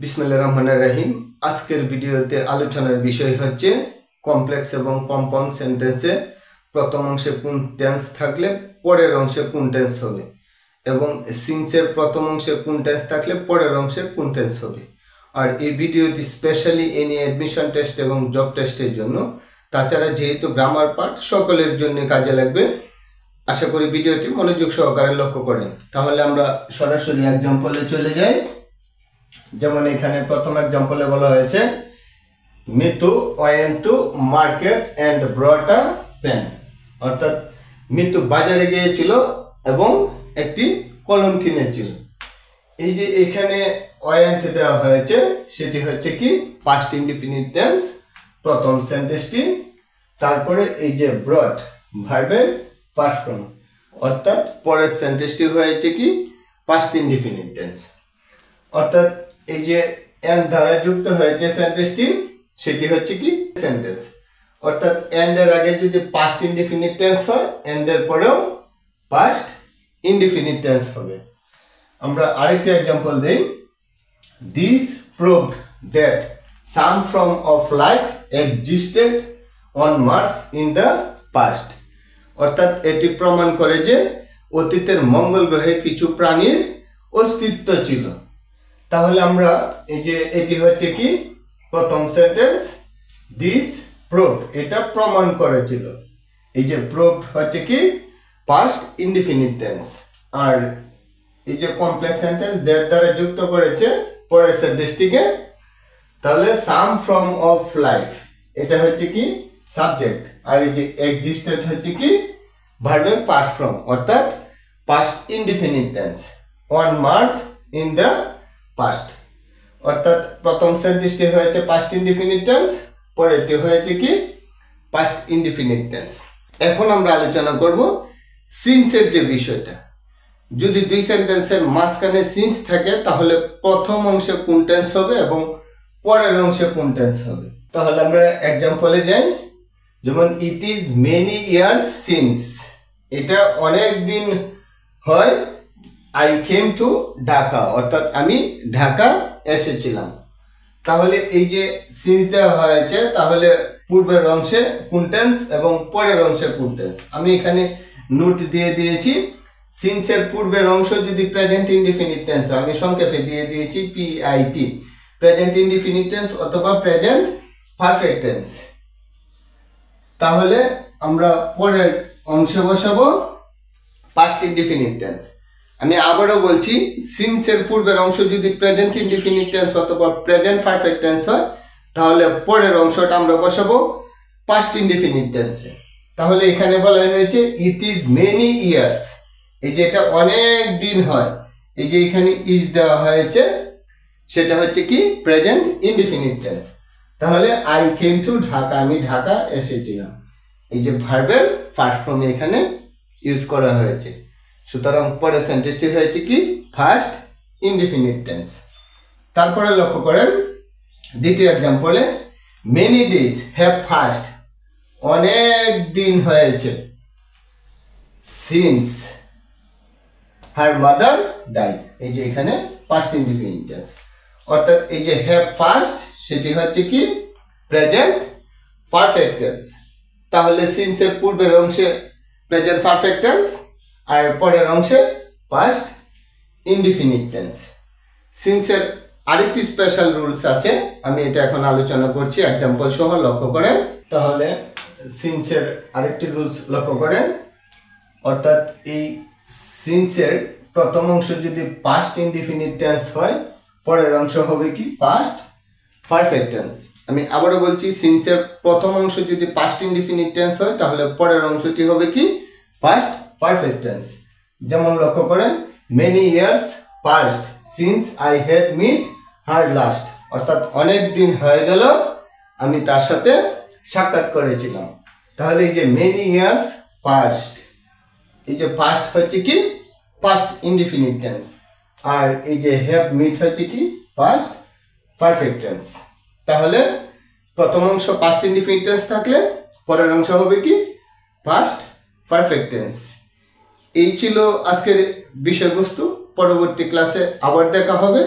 বিসমিল্লাহির রহমানির রহিম। আজকের ভিডিওতে আলোচনার বিষয় হচ্ছে কমপ্লেক্স এবং কম্পাউন্ড সেন্টেন্সে প্রথম অংশে কোন টেন্স থাকলে পরের অংশে কোন টেন্স হবে এবং সিন্সের প্রথম অংশে কোন টেন্স থাকলে পরের অংশে কোন টেন্স হবে। আর এই ভিডিওটি স্পেশালি এনি অ্যাডমিশন টেস্ট এবং জব টেস্টের জন্য, তাছাড়া যেহেতু গ্রামার পার্ট সকলের জন্য কাজে লাগবে। আশা করি ভিডিওটি মনোযোগ সহকারে লক্ষ্য করেন। তাহলে আমরা সরাসরি এক্সাম্পলে চলে যাই। যেমন এখানে প্রথম এক্সাম্পলে বলা হয়েছে Mitu went to market and brought a pen, অর্থাৎ মিতু বাজারে গিয়েছিল এবং একটি কলম কিনেছিল। এই যে এখানে ওয়েন্ট দেওয়া হয়েছে সেটি হচ্ছে কি পাস্ট ইনডিফিনিট টেন্স প্রথম সেন্টেন্সটি, তারপরে এই যে ব্রট ভার্বের ফার্স্ট ফর্ম, অর্থাৎ পরের সেন্টেন্সটি হয়েছে কি পাস্ট ইনডিফিনিট টেন্স। অর্থাৎ এই যে এন্ড দ্বারা যুক্ত হয়েছে সেন্টেন্সটি সেটি হচ্ছে কি সেন্টেন্স। অর্থাৎ এন্ড এর আগে যদি পাস্ট ইনডিফিনিট টেন্স হয়, এন্ড এর পরেও পাস্ট ইনডিফিনিট টেন্স হবে। আমরা আরেকটা एग्जांपल দেই। This proved that some form of life existed on Mars in the past, অর্থাৎ এটি প্রমাণ করে যে অতীতের মঙ্গল গ্রহে কিছু প্রাণীর অস্তিত্ব ছিল। তাহলে আমরা এই যে এটি হচ্ছে কি প্রথম সেন্টেন্স, দিস প্রুভড এটা প্রমাণ করেছিল। এই যে প্রুভড হচ্ছে কি পাস্ট ইনডিফিনিট টেন্স। আর এই যে কমপ্লেক্স সেন্টেন্স দ্যাট দ্বারা যুক্ত করেছে পরের সেন্টেন্সটিকে। তাহলে সাম ফর্ম অফ লাইফ এটা হচ্ছে কি সাবজেক্ট, আর এই যে এক্সিস্টেড হচ্ছে কি ভার্বের পাস্ট ফর্ম, অর্থাৎ past indefinite tense on Mars in the past. অর্থাৎ প্রথম সেন্টেন্সটি হয়েছে পাস্ট ইনডিফিনিট টেন্স, পরেরটি হয়েছে কি পাস্ট ইনডিফিনিট টেন্স। এখন আমরা আলোচনা করব সিন্সের যে বিষয়টা। যদি দুই সেন্টেন্সের মাঝখানে সিন্স থাকে তাহলে প্রথম অংশে কোন টেন্স হবে এবং পরের অংশে কোন টেন্স হবে। তাহলে আমরা एग्जांपले যাই। যেমন it is many years since, এটা অনেক দিন হয় আই কেম টু ঢাকা, অর্থাৎ আমি ঢাকা এসেছিলাম। তাহলে এই যে সিন্স দেওয়া হয়েছে, তাহলে পূর্বের অংশে কোন টেন্স এবং পরের অংশে কোন টেন্স। আমি এখানে নোট দিয়ে দিয়েছি। সিন্সের পূর্বের অংশ যদি প্রেজেন্ট ইনডিফিনিট টেন্স, আমি সংক্ষেপে দিয়ে দিয়েছি পিআইটি, প্রেজেন্ট ইনডিফিনিট টেন্স অথবা প্রেজেন্ট পারফেক্ট টেন্স। তাহলে আমরা পরের অংশে বসাবো পাস্ট ইনডিফিনিট টেন্স। আমি আবারও বলছি, সিন্সের পূর্বের অংশ যদি প্রেজেন্ট ইনডিফিনিট টেন্স অথবা প্রেজেন্ট পারফেক্ট টেন্স হয়, তাহলে পরের অংশটা আমরা বসাবো পাস্ট ইনডিফিনিট টেন্সে। তাহলে এখানে বলা হয়েছে ইট ইজ মেনি ইয়ার্স, এই যে এটা অনেক দিন হয়, এই যে এখানে ইজ দেওয়া হয়েছে সেটা হচ্ছে কি প্রেজেন্ট ইনডিফিনিট টেন্স। তাহলে আই কেম টু ঢাকা, আমি ঢাকা এসেছিলাম, এই যে ভার্বের ফার্স্ট ফর্ম এখানে ইউজ করা হয়েছে। সুতরাং পরের সেন্টেন্সটি হয়েছে কি ফার্স্ট ইনডিফিনিট টেন্স। তারপরে লক্ষ্য করেন দ্বিতীয় एग्जांपले মেনি ডেজ হ্যাভ পাস্ট, অনেক দিন হয়েছে সিন্স হার মাদার ডাইড, এই যে এখানে পাস্ট ইনডিফিনিট টেন্স। অর্থাৎ এই যে হ্যাভ পাস্ট সেটি হচ্ছে কি প্রেজেন্ট পারফেক্ট টেন্স। তাহলে সিন্সের পূর্বের অংশে প্রেজেন্ট পারফেক্ট টেন্স আর পরের অংশে পাস্ট ইনডিফিনিট টেন্স। সিন্সের আরেকটি স্পেশাল রুলস আছে, আমি এটা এখন আলোচনা করছি एग्जांपल সহ, লক্ষ্য করেন। তাহলে সিন্সের আরেকটি রুলস লক্ষ্য করেন। অর্থাৎ এই সিন্সের প্রথম অংশ যদি পাস্ট ইনডিফিনিট টেন্স হয়, পরের অংশ হবে কি পাস্ট পারফেক্ট টেন্স। আমি আবারও বলছি, সিন্সের প্রথম অংশ যদি পাস্ট ইনডিফিনিট টেন্স হয়, তাহলে পরের অংশটি হবে কি পাস্ট পারফেক্ট টেন্স। যেমন লক্ষ্য করেন many years past since I had meet her last, অর্থাৎ অনেক দিন হয়ে গেল আমি তার সাথে সাক্ষাৎ করেছিলাম। তাহলে এই যে মেনি ইয়ার্স পাস্ট, এই যে পাস্ট হচ্ছে কি পাস্ট ইনডিফিনিট টেন্স, আর এই যে হ্যাভ মিট হচ্ছে কি পাস্ট পারফেক্ট টেন্স। তাহলে প্রথম অংশ পাস্ট ইনডিফিনিট টেন্স থাকলে পরের অংশ হবে কি পাস্ট পারফেক্ট টেন্স। এই ছিল আজকের বিষয়বস্তু। পরবর্তী ক্লাসে আবার দেখা হবে।